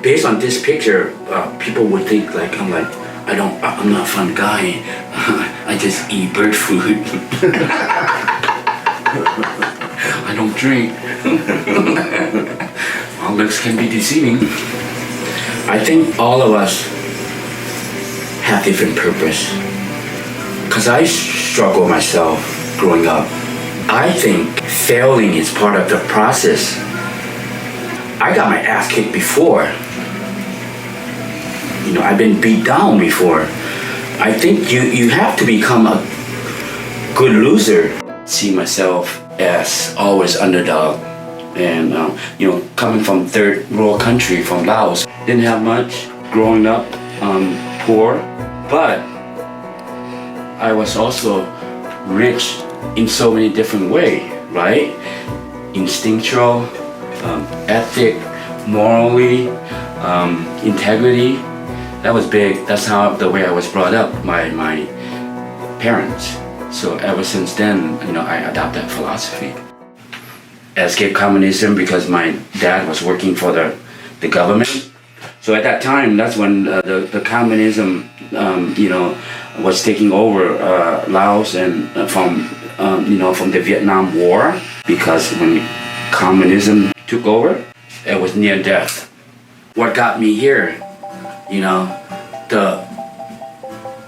Based on this picture, people would think like I'm not a fun guy. I just eat bird food. I don't drink. All looks can be deceiving. I think all of us have different purpose. Cause I struggle myself growing up. I think failing is part of the process. I got my ass kicked before. You know, I've been beat down before. I think you have to become a good loser. See myself as always underdog. And you know, coming from third world country, from Laos, didn't have much growing up, poor, but I was also rich in so many different ways, right? Instinctual, ethic, morally, integrity. That was big. That's how the way I was brought up by my parents. So ever since then, you know, I adopted that philosophy. Escape communism because my dad was working for the government. So at that time, that's when the communism, you know, was taking over Laos and from the Vietnam War. Because when communism took over, it was near death. What got me here, you know, the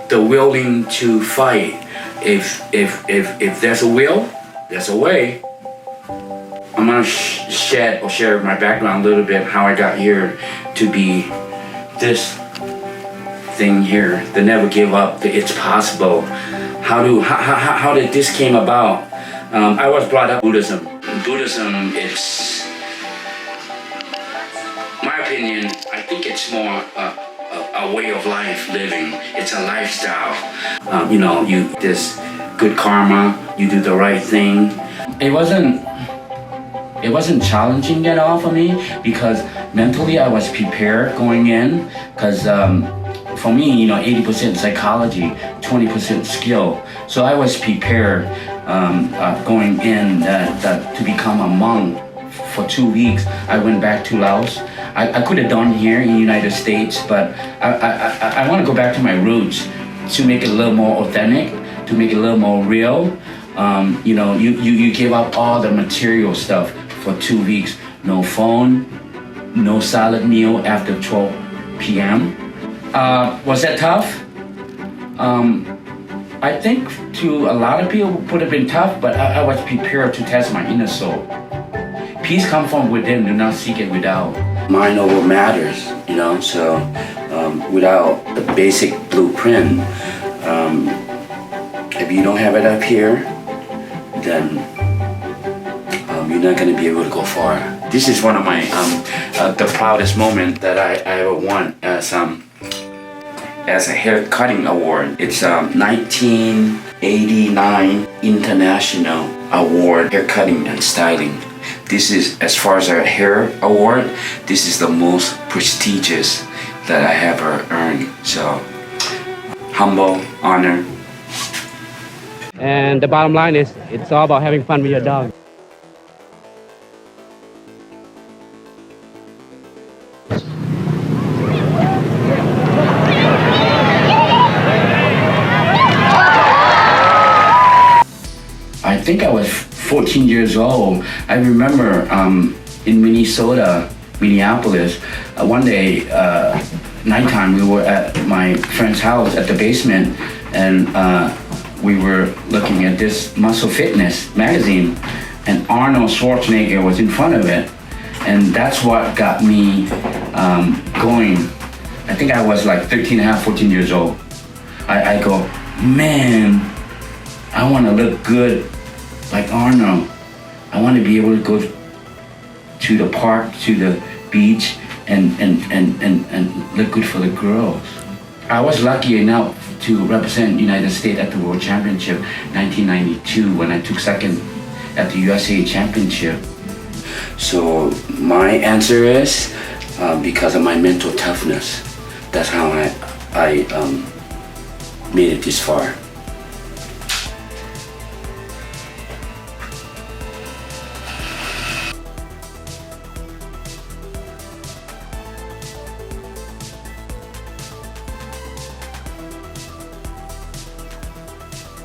willing to fight. If there's a will, there's a way. I'm gonna share my background a little bit, how I got here to be this thing here, the never give up, the it's possible. How did this came about? I was brought up Buddhism. Buddhism is, my opinion, I think it's more a way of life living. It's a lifestyle. You know, this good karma, you do the right thing. It wasn't challenging at all for me because mentally I was prepared going in. Because for me, you know, 80% psychology, 20% skill. So I was prepared going in to become a monk. For 2 weeks, I went back to Laos. I could have done here in the United States, but I want to go back to my roots to make it a little more authentic, to make it a little more real. You know, you give up all the material stuff for 2 weeks. No phone, no solid meal after 12 p.m. Was that tough? I think to a lot of people would have been tough, but I was prepared to test my inner soul. Peace comes from within, do not seek it without. Mind over matters, you know, so without the basic blueprint, if you don't have it up here, then you're not going to be able to go far. This is one of my, the proudest moment that I ever won as a hair cutting award. It's 1989 International Award Hair Cutting and Styling. This is, as far as our hair award, this is the most prestigious that I ever earned. So, humble, honor. And the bottom line is, it's all about having fun with your dog. I think I was 14 years old. I remember in Minneapolis, one day, nighttime, we were at my friend's house at the basement, and we were looking at this Muscle Fitness magazine, and Arnold Schwarzenegger was in front of it, and that's what got me going. I think I was like 13 and a half, 14 years old. I go, man, I want to look good like Arnold. I want to be able to go to the park, to the beach, and look good for the girls. I was lucky enough to represent United States at the World Championship 1992 when I took second at the USA Championship. So my answer is because of my mental toughness. That's how I made it this far.